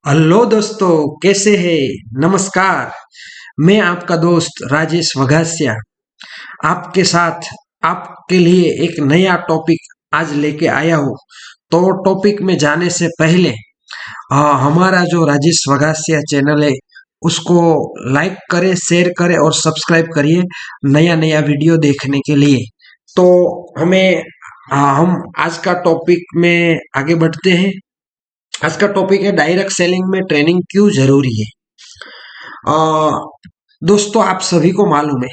Hello दोस्तों, कैसे हैं? नमस्कार। मैं आपका दोस्त राजेश वघासिया आपके साथ आपके लिए एक नया टॉपिक आज लेके आया हूँ। तो टॉपिक में जाने से पहले हमारा जो राजेश वघासिया चैनल है उसको लाइक करें, शेयर करें और सब्सक्राइब करिए नया नया वीडियो देखने के लिए। तो हमें हम आज का टॉपिक में आगे बढ़ते हैं। आज का टॉपिक है डायरेक्ट सेलिंग में ट्रेनिंग क्यों जरूरी है। अ, दोस्तों, आप सभी को मालूम है,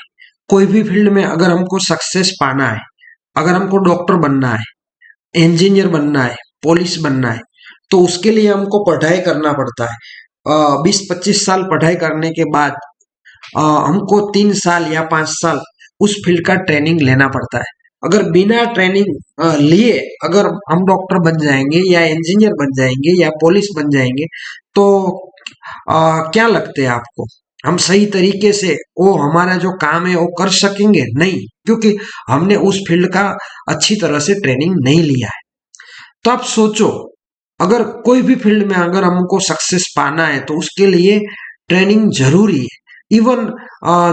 कोई भी फील्ड में अगर हमको सक्सेस पाना है, अगर हमको डॉक्टर बनना है, इंजीनियर बनना है, पुलिस बनना है, तो उसके लिए हमको पढ़ाई करना पड़ता है। 20-25 साल पढ़ाई करने के बाद हमको 3 साल या 5 साल उस फील्ड का ट्रेनिंग लेना पड़ता है। अगर बिना ट्रेनिंग लिए अगर हम डॉक्टर बन जाएंगे या इंजीनियर बन जाएंगे या पुलिस बन जाएंगे तो क्या लगता है आपको, हम सही तरीके से वो हमारा जो काम है वो कर सकेंगे? नहीं, क्योंकि हमने उस फील्ड का अच्छी तरह से ट्रेनिंग नहीं लिया है। तो आप सोचो, अगर कोई भी फील्ड में अगर हमको सक्सेस पाना है तो उसके लिए ट्रेनिंग जरूरी है। इवन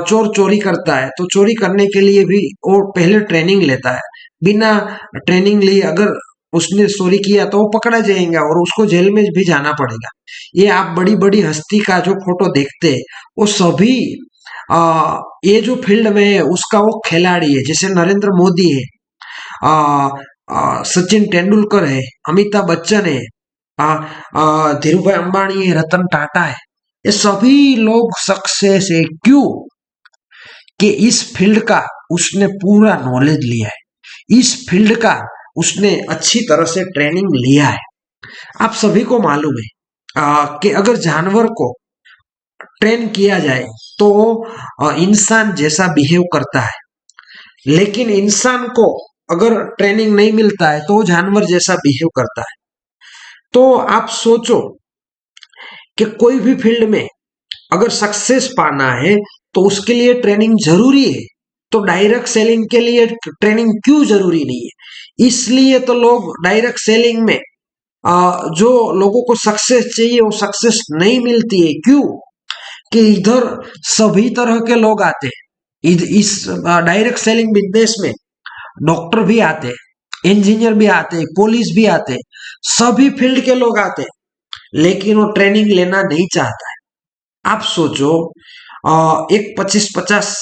चोर चोरी करता है तो चोरी करने के लिए भी वो पहले ट्रेनिंग लेता है। बिना ट्रेनिंग लिए अगर उसने चोरी किया तो वो पकड़ा जाएगा और उसको जेल में भी जाना पड़ेगा। ये आप बड़ी बड़ी हस्ती का जो फोटो देखते हैं वो सभी ये जो फील्ड में है उसका वो खिलाड़ी है। जैसे नरेंद्र मोदी है, सचिन तेंदुलकर है, अमिताभ बच्चन है, धीरू भाई अंबानी है, रतन टाटा है। ये सभी लोग सक्सेस है क्यों? कि इस फील्ड का उसने पूरा नॉलेज लिया है, इस फील्ड का उसने अच्छी तरह से ट्रेनिंग लिया है। आप सभी को मालूम है कि अगर जानवर को ट्रेन किया जाए तो इंसान जैसा बिहेव करता है, लेकिन इंसान को अगर ट्रेनिंग नहीं मिलता है तो वो जानवर जैसा बिहेव करता है। तो आप सोचो कि कोई भी फील्ड में अगर सक्सेस पाना है तो उसके लिए ट्रेनिंग जरूरी है। तो डायरेक्ट सेलिंग के लिए ट्रेनिंग क्यों जरूरी नहीं है? इसलिए तो लोग डायरेक्ट सेलिंग में जो लोगों को सक्सेस चाहिए वो सक्सेस नहीं मिलती है। क्यों? कि इधर सभी तरह के लोग आते हैं। इस डायरेक्ट सेलिंग बिजनेस में डॉक्टर भी आते हैं, इंजीनियर भी आते हैं, पुलिस भी आते हैं, सभी फील्ड के लोग आते हैं, लेकिन वो ट्रेनिंग लेना नहीं चाहता है। आप सोचो, एक 25-50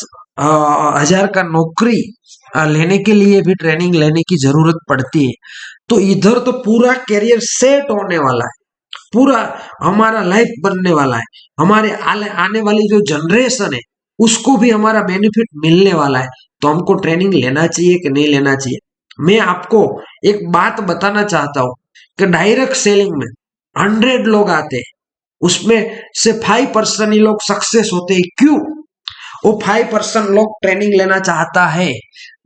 हजार का नौकरी लेने के लिए भी ट्रेनिंग लेने की जरूरत पड़ती है। तो इधर तो पूरा करियर सेट होने वाला है, पूरा हमारा लाइफ बनने वाला है, हमारे आने वाली जो जनरेशन है उसको भी हमारा बेनिफिट मिलने वाला है। तो हमको ट्रेनिंग लेना चाहिए कि नहीं लेना चाहिए? मैं आपको एक बात बताना चाहता हूँ कि डायरेक्ट सेलिंग में 100 लोग आते हैं, उसमें से 5% ही लोग सक्सेस होते हैं। क्यों? वो 5% लोग ट्रेनिंग लेना चाहता है,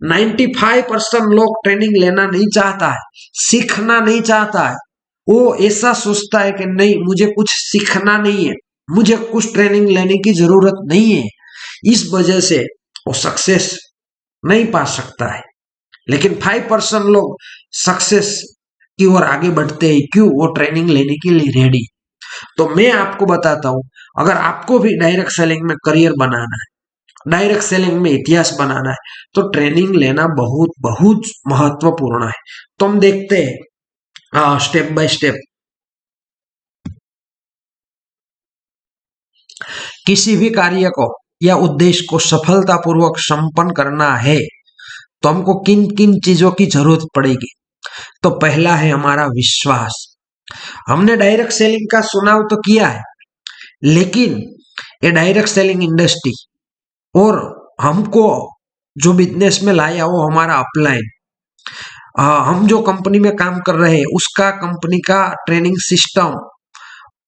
95% लोग ट्रेनिंग लेना नहीं चाहता है, सीखना नहीं चाहता है। वो ऐसा सोचता है कि नहीं, मुझे कुछ सीखना नहीं है, मुझे कुछ ट्रेनिंग लेने की जरूरत नहीं है। इस वजह से वो सक्सेस नहीं पा सकता है। लेकिन 5% लोग सक्सेस की ओर आगे बढ़ते हैं। क्यों? वो ट्रेनिंग लेने के लिए रेडी। तो मैं आपको बताता हूं, अगर आपको भी डायरेक्ट सेलिंग में करियर बनाना है, डायरेक्ट सेलिंग में इतिहास बनाना है, तो ट्रेनिंग लेना बहुत बहुत महत्वपूर्ण है। तो हम देखते हैं स्टेप बाय स्टेप। किसी भी कार्य को या उद्देश्य को सफलतापूर्वक संपन्न करना है तो हमको किन किन चीजों की जरूरत पड़ेगी? तो पहला है हमारा विश्वास। हमने डायरेक्ट सेलिंग का सुना तो किया है, लेकिन ये डायरेक्ट सेलिंग इंडस्ट्री और हमको जो बिजनेस में लाया वो हमारा अपलाइन, हम जो कंपनी में काम कर रहे हैं उसका कंपनी का ट्रेनिंग सिस्टम,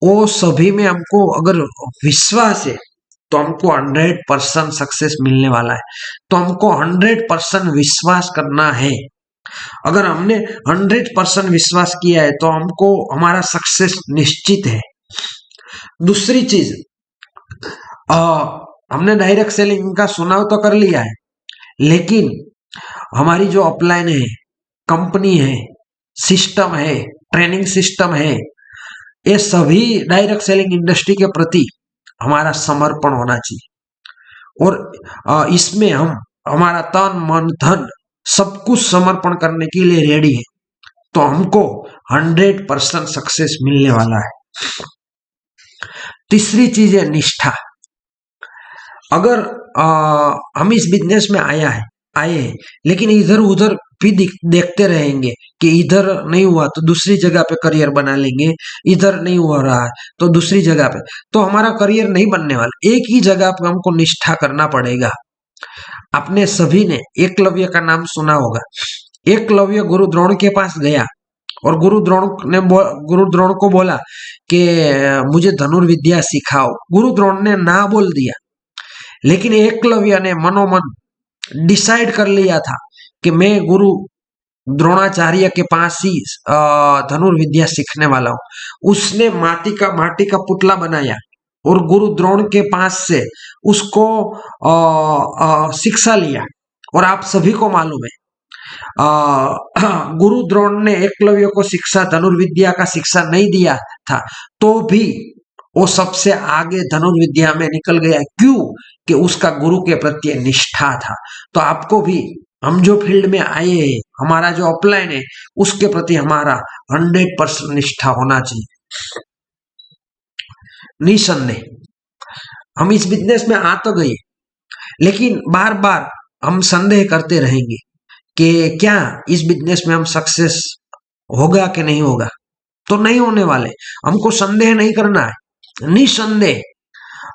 वो सभी में हमको अगर विश्वास है तो हमको 100% सक्सेस मिलने वाला है। तो हमको 100% विश्वास करना है। अगर हमने 100% विश्वास किया है तो हमको हमारा सक्सेस निश्चित है। दूसरी चीज, हमने डायरेक्ट सेलिंग का सुना तो कर लिया है, लेकिन हमारी जो अपलाइन है, कंपनी है, सिस्टम है, ट्रेनिंग सिस्टम है, ये सभी डायरेक्ट सेलिंग इंडस्ट्री के प्रति हमारा समर्पण होना चाहिए और इसमें हम हमारा तन मन धन सब कुछ समर्पण करने के लिए रेडी है, तो हमको 100% सक्सेस मिलने वाला है। तीसरी चीज है निष्ठा। अगर हम इस बिजनेस में आए हैं लेकिन इधर उधर भी देखते रहेंगे कि इधर नहीं हुआ तो दूसरी जगह पे करियर बना लेंगे, इधर नहीं हो रहा है तो दूसरी जगह पे, तो हमारा करियर नहीं बनने वाला। एक ही जगह पे हमको निष्ठा करना पड़ेगा। आपने सभी ने एकलव्य का नाम सुना होगा। एकलव्य गुरु द्रोण के पास गया और गुरु द्रोण को बोला कि मुझे धनुर्विद्या सिखाओ। गुरु द्रोण ने ना बोल दिया, लेकिन एकलव्य ने मनोमन डिसाइड कर लिया था कि मैं गुरु द्रोणाचार्य के पास ही धनुर्विद्या सीखने वाला हूँ। उसने माटी का पुतला बनाया और गुरु द्रोण के पास से उसको शिक्षा लिया। और आप सभी को मालूम है गुरु द्रोण ने एकलव्य को शिक्षा धनुर्विद्या का शिक्षा नहीं दिया था, तो भी वो सबसे आगे धनुर्विद्या में निकल गया। क्यों? कि उसका गुरु के प्रति निष्ठा था। तो आपको भी, हम जो फील्ड में आए हैं, हमारा जो अपलाइन है, उसके प्रति हमारा 100% निष्ठा होना चाहिए। निसंदेह हम इस बिजनेस में आ तो गए, लेकिन बार बार हम संदेह करते रहेंगे कि क्या इस बिजनेस में हम सक्सेस होगा कि नहीं होगा। तो नहीं होने वाले। हमको संदेह नहीं करना है, निसंदेह।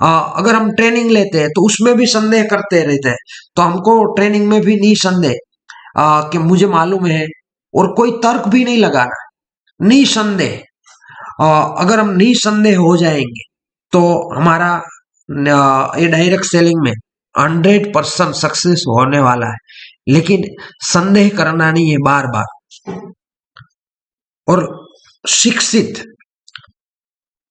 अगर हम ट्रेनिंग लेते हैं तो उसमें भी संदेह करते रहते हैं, तो हमको ट्रेनिंग में भी निसंदेह कि मुझे मालूम है, और कोई तर्क भी नहीं लगाना। निसंदेह अगर हम निसंदेह हो जाएंगे तो हमारा ये डायरेक्ट सेलिंग में 100% सक्सेस होने वाला है। लेकिन संदेह करना नहीं है बार बार। और शिक्षित,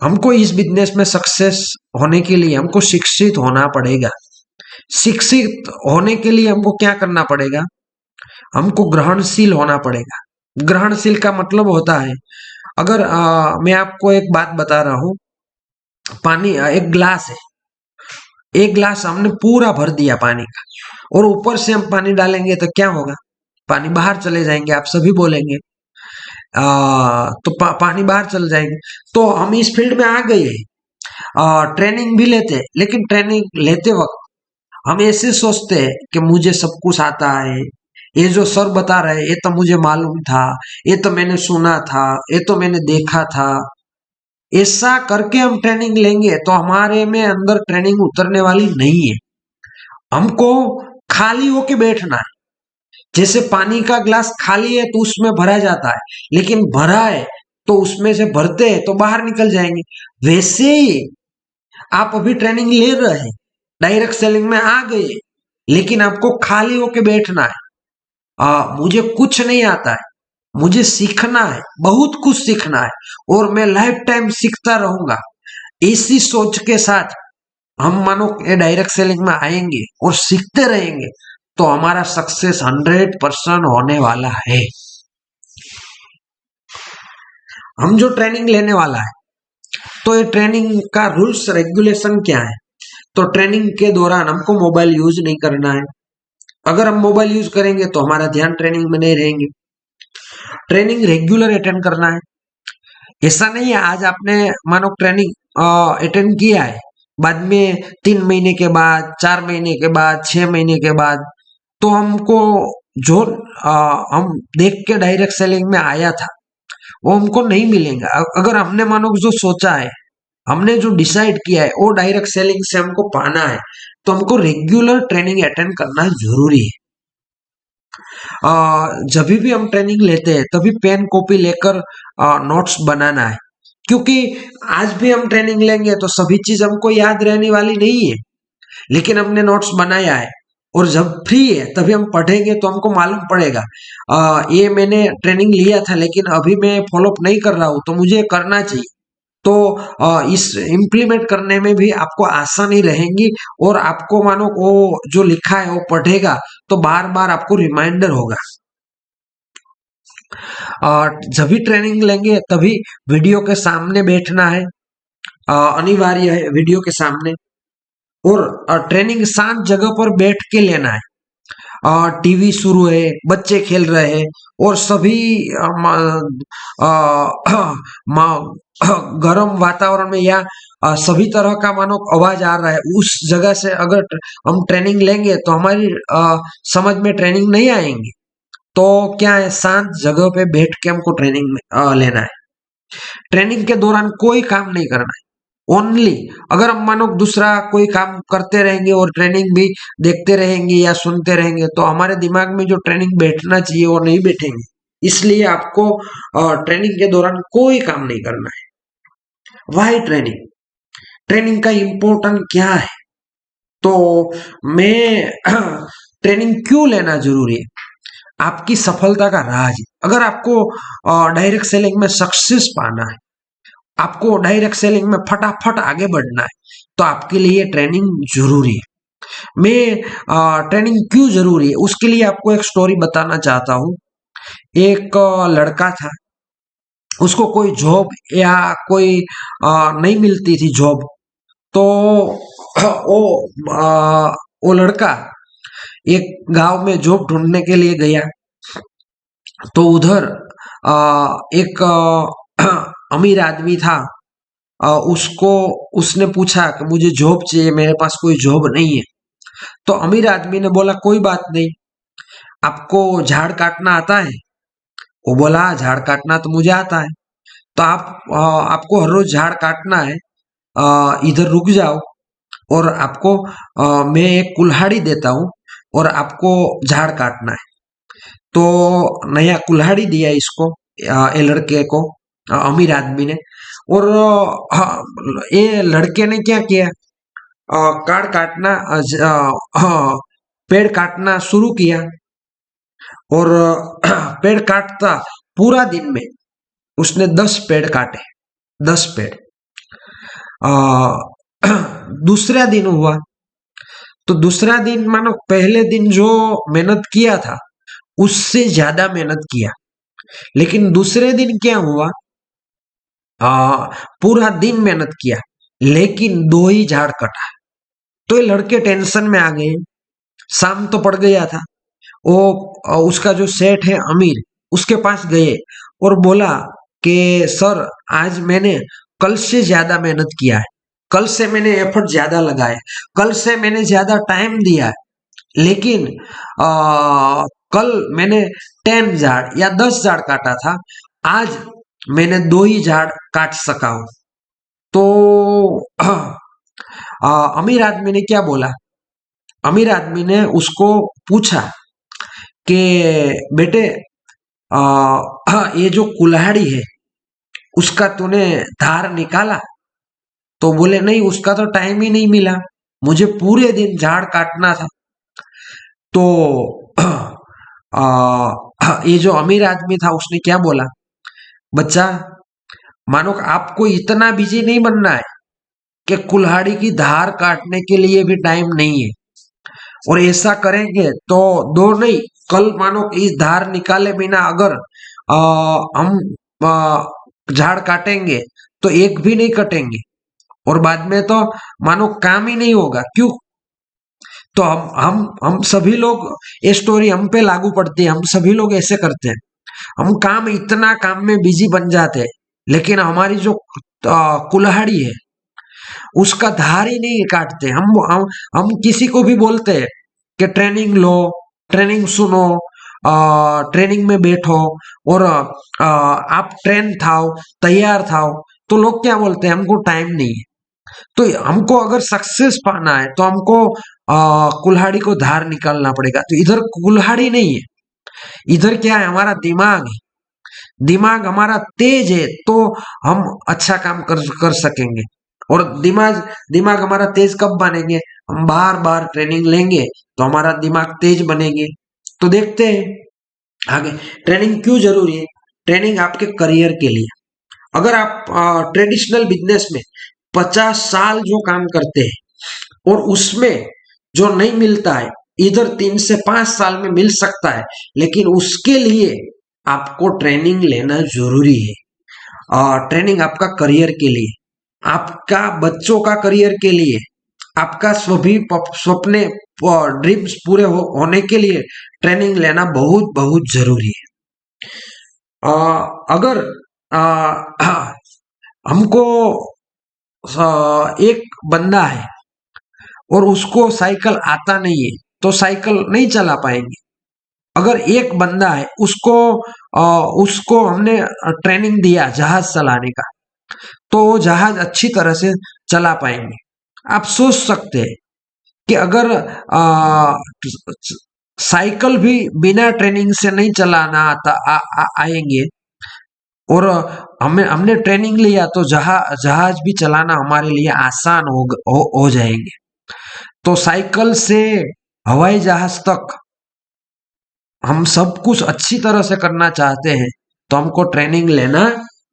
हमको इस बिजनेस में सक्सेस होने के लिए हमको शिक्षित होना पड़ेगा। शिक्षित होने के लिए हमको क्या करना पड़ेगा? हमको ग्रहणशील होना पड़ेगा। ग्रहणशील का मतलब होता है, अगर मैं आपको एक बात बता रहा हूं, पानी एक ग्लास है, एक ग्लास हमने पूरा भर दिया पानी का, और ऊपर से हम पानी डालेंगे तो क्या होगा? पानी बाहर चले जाएंगे। आप सभी बोलेंगे तो पानी बाहर चल जाएंगे। तो हम इस फील्ड में आ गए, ट्रेनिंग भी लेते हैं, लेकिन ट्रेनिंग लेते वक्त हम ऐसे सोचते हैं कि मुझे सब कुछ आता है, ये जो सर बता रहे ये तो मुझे मालूम था, ये तो मैंने सुना था, ये तो मैंने देखा था। ऐसा करके हम ट्रेनिंग लेंगे तो हमारे में अंदर ट्रेनिंग उतरने वाली नहीं है। हमको खाली होके बैठना है। जैसे पानी का ग्लास खाली है तो उसमें भरा जाता है, लेकिन भरा है तो उसमें से भरते हैं तो बाहर निकल जाएंगे। वैसे ही आप अभी ट्रेनिंग ले रहे हैं, डायरेक्ट सेलिंग में आ गए, लेकिन आपको खाली होके बैठना है। मुझे कुछ नहीं आता है, मुझे सीखना है, बहुत कुछ सीखना है, और मैं लाइफ टाइम सीखता रहूंगा। इसी सोच के साथ हम मानो ये डायरेक्ट सेलिंग में आएंगे और सीखते रहेंगे तो हमारा सक्सेस 100% होने वाला है। हम जो ट्रेनिंग लेने वाला है, तो ये ट्रेनिंग का रूल्स रेगुलेशन क्या है? तो ट्रेनिंग के दौरान हमको मोबाइल यूज नहीं करना है। अगर हम मोबाइल यूज करेंगे तो हमारा ध्यान ट्रेनिंग में नहीं रहेंगे। ट्रेनिंग रेगुलर अटेंड करना है। ऐसा नहीं है आज आपने मानो ट्रेनिंग अटेंड किया है, बाद में 3 महीने के बाद, 4 महीने के बाद, 6 महीने के बाद, तो हमको जो हम देख के डायरेक्ट सेलिंग में आया था वो हमको नहीं मिलेगा। अगर हमने मानो जो सोचा है, हमने जो डिसाइड किया है, वो डायरेक्ट सेलिंग से हमको पाना है, तो हमको रेगुलर ट्रेनिंग अटेंड करना जरूरी है। जब भी हम ट्रेनिंग लेते हैं तभी पेन कॉपी लेकर नोट्स बनाना है, क्योंकि आज भी हम ट्रेनिंग लेंगे तो सभी चीज हमको याद रहने वाली नहीं है, लेकिन हमने नोट्स बनाया है और जब फ्री है तभी हम पढ़ेंगे तो हमको मालूम पड़ेगा ये मैंने ट्रेनिंग लिया था लेकिन अभी मैं फॉलोअप नहीं कर रहा हूँ, तो मुझे करना चाहिए। तो इस इम्प्लीमेंट करने में भी आपको आसानी रहेगी, और आपको मानो वो जो लिखा है वो पढ़ेगा तो बार बार आपको रिमाइंडर होगा। जब भी ट्रेनिंग लेंगे तभी वीडियो के सामने बैठना है, अनिवार्य है वीडियो के सामने। और ट्रेनिंग शांत जगह पर बैठ के लेना है। टीवी शुरू है, बच्चे खेल रहे हैं और सभी गर्म वातावरण में या सभी तरह का मानो आवाज आ रहा है, उस जगह से अगर हम ट्रेनिंग लेंगे तो हमारी समझ में ट्रेनिंग नहीं आएंगी। तो क्या है, शांत जगह पे बैठ के हमको ट्रेनिंग लेना है। ट्रेनिंग के दौरान कोई काम नहीं करना है। ओनली अगर हम मानो दूसरा कोई काम करते रहेंगे और ट्रेनिंग भी देखते रहेंगे या सुनते रहेंगे तो हमारे दिमाग में जो ट्रेनिंग बैठना चाहिए वो नहीं बैठेंगे। इसलिए आपको ट्रेनिंग के दौरान कोई काम नहीं करना है। वाई ट्रेनिंग, ट्रेनिंग का इम्पोर्टेंट क्या है, तो मैं ट्रेनिंग क्यों लेना जरूरी है, आपकी सफलता का राज है। अगर आपको डायरेक्ट सेलिंग में सक्सेस पाना है, आपको डायरेक्ट सेलिंग में फटाफट आगे बढ़ना है, तो आपके लिए ट्रेनिंग जरूरी है। मैं ट्रेनिंग क्यों जरूरी है उसके लिए आपको एक स्टोरी बताना चाहता हूँ। एक लड़का था, उसको कोई जॉब या कोई नहीं मिलती थी जॉब। तो वो लड़का एक गांव में जॉब ढूंढने के लिए गया। तो उधर एक अमीर आदमी था। उसको उसने पूछा कि मुझे जॉब चाहिए, मेरे पास कोई जॉब नहीं है। तो अमीर आदमी ने बोला कोई बात नहीं, आपको झाड़ काटना आता है? वो बोला झाड़ काटना तो मुझे आता है। तो आपको हर रोज झाड़ काटना है, इधर रुक जाओ और आपको मैं एक कुल्हाड़ी देता हूँ और आपको झाड़ काटना है। तो नया कुल्हाड़ी दिया इसको, ये लड़के को, अमीर आदमी ने। और ये लड़के ने क्या किया, काट काटना पेड़ काटना शुरू किया। और पेड़ काटता पूरा दिन में उसने 10 पेड़ काटे, 10 पेड़। दूसरा दिन हुआ तो दूसरा दिन मानो पहले दिन जो मेहनत किया था उससे ज्यादा मेहनत किया। लेकिन दूसरे दिन क्या हुआ, पूरा दिन मेहनत किया लेकिन 2 ही झाड़ कटा। तो ये लड़के टेंशन में आ गए। शाम तो पड़ गया था। वो उसका जो सेठ है अमीर, उसके पास गए और बोला कि सर आज मैंने कल से ज्यादा मेहनत किया है, कल से मैंने एफर्ट ज्यादा लगाया, कल से मैंने ज्यादा टाइम दिया है, लेकिन कल मैंने 10 झाड़ या 10 झाड़ काटा था, आज मैंने 2 ही झाड़ काट सका हूं। तो अमीर आदमी ने क्या बोला, अमीर आदमी ने उसको पूछा कि बेटे ये जो कुल्हाड़ी है उसका तूने धार निकाला? तो बोले नहीं, उसका तो टाइम ही नहीं मिला, मुझे पूरे दिन झाड़ काटना था। तो ये जो अमीर आदमी था उसने क्या बोला, बच्चा मानो आपको इतना बिजी नहीं बनना है कि कुल्हाड़ी की धार काटने के लिए भी टाइम नहीं है। और ऐसा करेंगे तो 2 नहीं, कल मानो इस धार निकाले बिना अगर हम झाड़ काटेंगे तो एक भी नहीं कटेंगे और बाद में तो मानो काम ही नहीं होगा। क्यों? तो हम सभी लोग, ये स्टोरी हम पे लागू पड़ती है। हम सभी लोग ऐसे करते हैं, हम इतना काम में बिजी बन जाते हैं लेकिन हमारी जो कुल्हाड़ी है उसका धार ही नहीं काटते। हम किसी को भी बोलते हैं कि ट्रेनिंग लो, ट्रेनिंग सुनो, ट्रेनिंग में बैठो और आप ट्रेन थाओ, तैयार थाओ। तो लोग क्या बोलते हैं, हमको टाइम नहीं है। तो हमको अगर सक्सेस पाना है तो हमको कुल्हाड़ी को धार निकालना पड़ेगा। तो इधर कुल्हाड़ी नहीं है, इधर क्या है, हमारा दिमाग है। दिमाग हमारा तेज है तो हम अच्छा काम कर सकेंगे। और दिमाग दिमाग हमारा तेज कब बनेंगे, हम बार बार ट्रेनिंग लेंगे तो हमारा दिमाग तेज बनेंगे। तो देखते हैं आगे ट्रेनिंग क्यों जरूरी है। ट्रेनिंग आपके करियर के लिए, अगर आप ट्रेडिशनल बिजनेस में 50 साल जो काम करते हैं और उसमें जो नहीं मिलता है, इधर 3 से 5 साल में मिल सकता है, लेकिन उसके लिए आपको ट्रेनिंग लेना जरूरी है। ट्रेनिंग आपका करियर के लिए, आपका बच्चों का करियर के लिए, आपका सभी सपने ड्रीम्स पूरे होने के लिए ट्रेनिंग लेना बहुत बहुत जरूरी है। अगर हमको एक बंदा है और उसको साइकिल आता नहीं है तो साइकिल नहीं चला पाएंगे। अगर एक बंदा है उसको हमने ट्रेनिंग दिया जहाज चलाने का तो वो जहाज अच्छी तरह से चला पाएंगे। आप सोच सकते हैं कि अगर साइकिल भी बिना ट्रेनिंग से नहीं चलाना आएंगे और हमने ट्रेनिंग लिया तो जहाज भी चलाना हमारे लिए आसान हो जाएंगे। तो साइकिल से हवाई जहाज तक हम सब कुछ अच्छी तरह से करना चाहते हैं तो हमको ट्रेनिंग लेना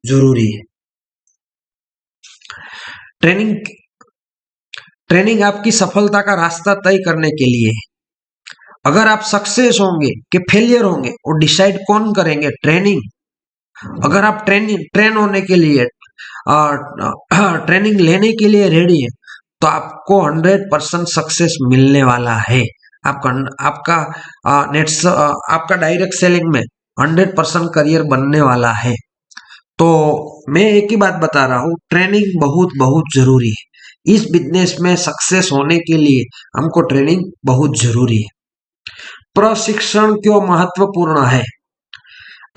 जरूरी है। ट्रेनिंग आपकी सफलता का रास्ता तय करने के लिए है। अगर आप सक्सेस होंगे कि फेलियर होंगे वो डिसाइड कौन करेंगे? ट्रेनिंग। अगर आप ट्रेन होने के लिए ट्रेनिंग लेने के लिए रेडी है तो आपको 100% सक्सेस मिलने वाला है। आपका डायरेक्ट सेलिंग में 100% करियर बनने वाला है। तो मैं एक ही बात बता रहा हूँ, ट्रेनिंग बहुत बहुत जरूरी है। इस बिजनेस में सक्सेस होने के लिए हमको ट्रेनिंग बहुत जरूरी है। प्रशिक्षण क्यों महत्वपूर्ण है?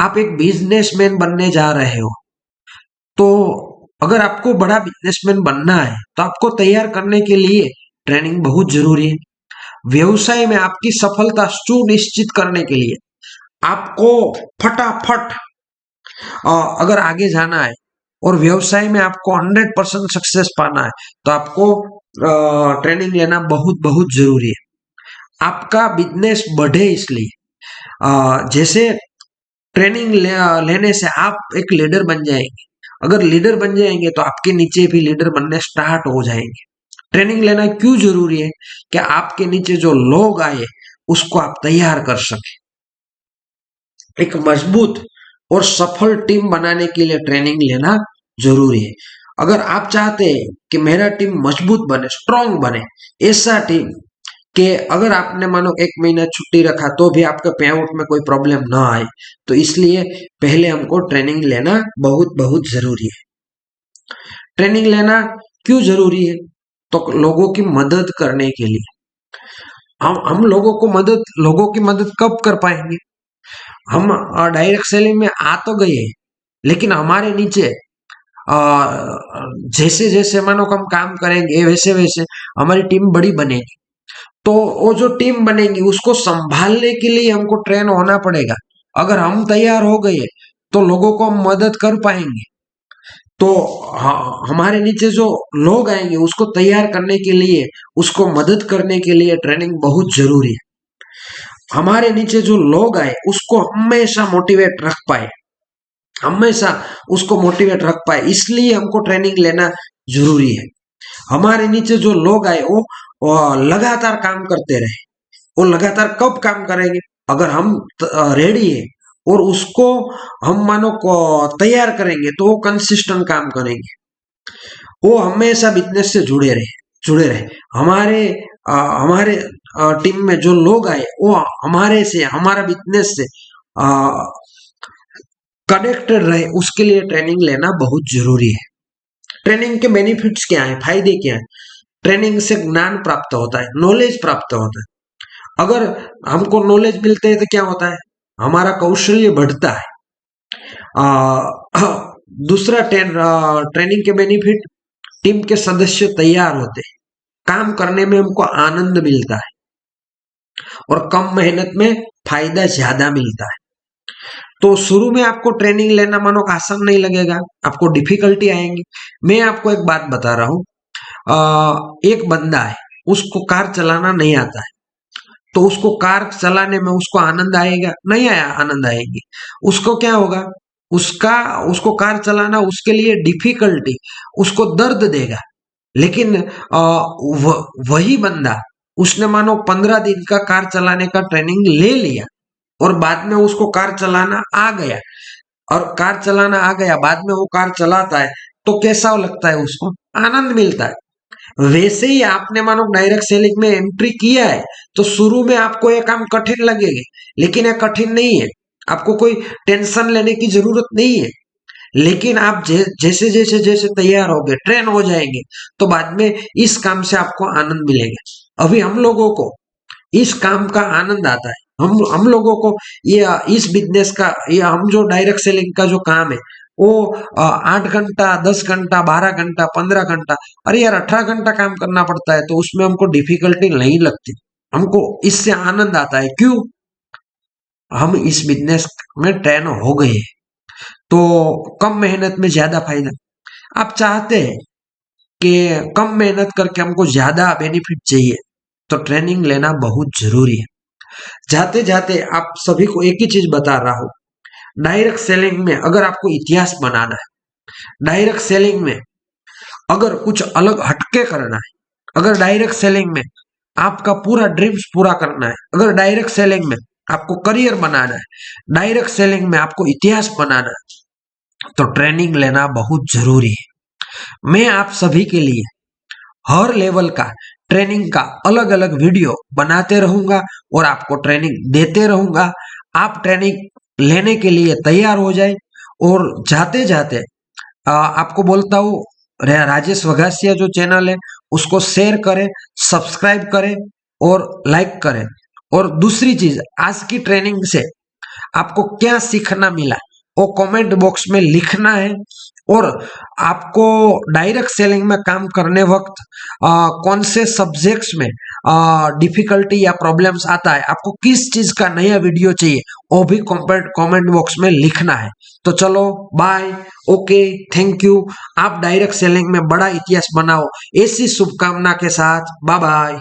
आप एक बिजनेसमैन बनने जा रहे हो तो अगर आपको बड़ा बिजनेसमैन बनना है तो आपको तैयार करने के लिए ट्रेनिंग बहुत जरूरी है। व्यवसाय में आपकी सफलता सुनिश्चित करने के लिए आपको फटाफट अगर आगे जाना है और व्यवसाय में आपको 100% सक्सेस पाना है तो आपको ट्रेनिंग लेना बहुत बहुत जरूरी है। आपका बिजनेस बढ़े इसलिए जैसे ट्रेनिंग लेने से आप एक लीडर बन जाएंगे। अगर लीडर बन जाएंगे तो आपके नीचे भी लीडर बनने स्टार्ट हो जाएंगे। ट्रेनिंग लेना क्यों जरूरी है? कि आपके नीचे जो लोग आए उसको आप तैयार कर सके। एक मजबूत और सफल टीम बनाने के लिए ट्रेनिंग लेना जरूरी है। अगर आप चाहते हैं कि मेरा टीम मजबूत बने, स्ट्रांग बने, ऐसा टीम कि अगर आपने मानो 1 महीना छुट्टी रखा तो भी आपके पे आउट में कोई प्रॉब्लम ना आए, तो इसलिए पहले हमको ट्रेनिंग लेना बहुत बहुत जरूरी है। ट्रेनिंग लेना क्यों जरूरी है? तो लोगों की मदद करने के लिए। हम लोगों की मदद कब कर पाएंगे? हम डायरेक्ट सेलिंग में आ तो गए लेकिन हमारे नीचे जैसे जैसे मानो हम काम करेंगे वैसे वैसे हमारी टीम बड़ी बनेगी। तो वो जो टीम बनेगी उसको संभालने के लिए हमको ट्रेन होना पड़ेगा। अगर हम तैयार हो गए तो लोगों को हम मदद कर पाएंगे। तो हमारे नीचे जो लोग आएंगे उसको तैयार करने के लिए, उसको मदद करने के लिए ट्रेनिंग बहुत जरूरी है। हमारे नीचे जो लोग आए उसको हमेशा मोटिवेट रख पाए, हमेशा उसको मोटिवेट रख पाए, इसलिए हमको ट्रेनिंग लेना जरूरी है। हमारे नीचे जो लोग आए वो लगातार काम करते रहे। वो लगातार कब काम करेंगे? अगर हम रेडी है और उसको हम मानो को तैयार करेंगे तो वो कंसिस्टेंट काम करेंगे। वो हमेशा बिजनेस से जुड़े रहे। हमारे टीम में जो लोग आए वो हमारा बिजनेस से कनेक्टेड रहे, उसके लिए ट्रेनिंग लेना बहुत जरूरी है। ट्रेनिंग के बेनिफिट्स क्या है, फायदे क्या है? ट्रेनिंग से ज्ञान प्राप्त होता है, नॉलेज प्राप्त होता है। अगर हमको नॉलेज मिलते हैं तो क्या होता है? हमारा कौशल्य बढ़ता है। दूसरा ट्रेनिंग के बेनिफिट, टीम के सदस्य तैयार होते हैं, काम करने में हमको आनंद मिलता है और कम मेहनत में फायदा ज्यादा मिलता है। तो शुरू में आपको ट्रेनिंग लेना मानो आसान नहीं लगेगा, आपको डिफिकल्टी आएंगी। मैं आपको एक बात बता रहा हूँ, एक बंदा है उसको कार चलाना नहीं आता है तो उसको कार चलाने में उसको आनंद आएगा? नहीं आया, आनंद आएगी। उसको क्या होगा? उसको कार चलाना उसके लिए डिफिकल्टी, उसको दर्द देगा। लेकिन वही बंदा उसने मानो 15 दिन का कार चलाने का ट्रेनिंग ले लिया और बाद में उसको कार चलाना आ गया, और कार चलाना आ गया, बाद में वो कार चलाता है तो कैसा लगता है, उसको आनंद मिलता है। वैसे ही आपने मानो डायरेक्ट सेलिंग में एंट्री किया है तो शुरू में आपको ये काम कठिन लगेगा, लेकिन ये कठिन नहीं है, आपको कोई टेंशन लेने की जरूरत नहीं है। लेकिन आप जैसे जैसे जैसे तैयार होगे, ट्रेन हो जाएंगे, तो बाद में इस काम से आपको आनंद मिलेगा। अभी हम लोगों को इस काम का आनंद आता है, हम लोगों को ये इस बिजनेस का, ये हम जो डायरेक्ट सेलिंग का जो काम है वो 8 घंटा, 10 घंटा, 12 घंटा, 15 घंटा, अरे यार 18 घंटा काम करना पड़ता है, तो उसमें हमको डिफिकल्टी नहीं लगती, हमको इससे आनंद आता है। क्यों? हम इस बिजनेस में ट्रेन हो गए, तो कम मेहनत में ज्यादा फायदा। आप चाहते हैं कि कम मेहनत करके हमको ज्यादा बेनिफिट चाहिए, तो ट्रेनिंग लेना बहुत जरूरी है। जाते जाते आप सभी को एक ही चीज बता रहा हूं, डायरेक्ट सेलिंग में अगर आपको इतिहास बनाना है, डायरेक्ट सेलिंग में अगर कुछ अलग हटके करना है, अगर डायरेक्ट सेलिंग में आपका पूरा ड्रीम्स पूरा करना है, अगर डायरेक्ट सेलिंग में आपको करियर बनाना है, डायरेक्ट सेलिंग में आपको इतिहास बनाना है, तो ट्रेनिंग लेना बहुत जरूरी है। मैं आप सभी के लिए हर लेवल का ट्रेनिंग का अलग अलग वीडियो बनाते रहूंगा और आपको ट्रेनिंग देते रहूंगा। आप ट्रेनिंग लेने के लिए तैयार हो जाए, और जाते जाते आपको बोलता हूँ, राजेश वघासिया जो चैनल है उसको शेयर करें, सब्सक्राइब करें और लाइक करें। और दूसरी चीज, आज की ट्रेनिंग से आपको क्या सीखना मिला वो कमेंट बॉक्स में लिखना है। और आपको डायरेक्ट सेलिंग में काम करने वक्त कौन से सब्जेक्ट्स में डिफिकल्टी या प्रॉब्लम्स आता है, आपको किस चीज का नया वीडियो चाहिए, वो भी कमेंट बॉक्स में लिखना है। तो चलो बाय, ओके, थैंक यू। आप डायरेक्ट सेलिंग में बड़ा इतिहास बनाओ, ऐसी शुभकामना के साथ, बाय बाय।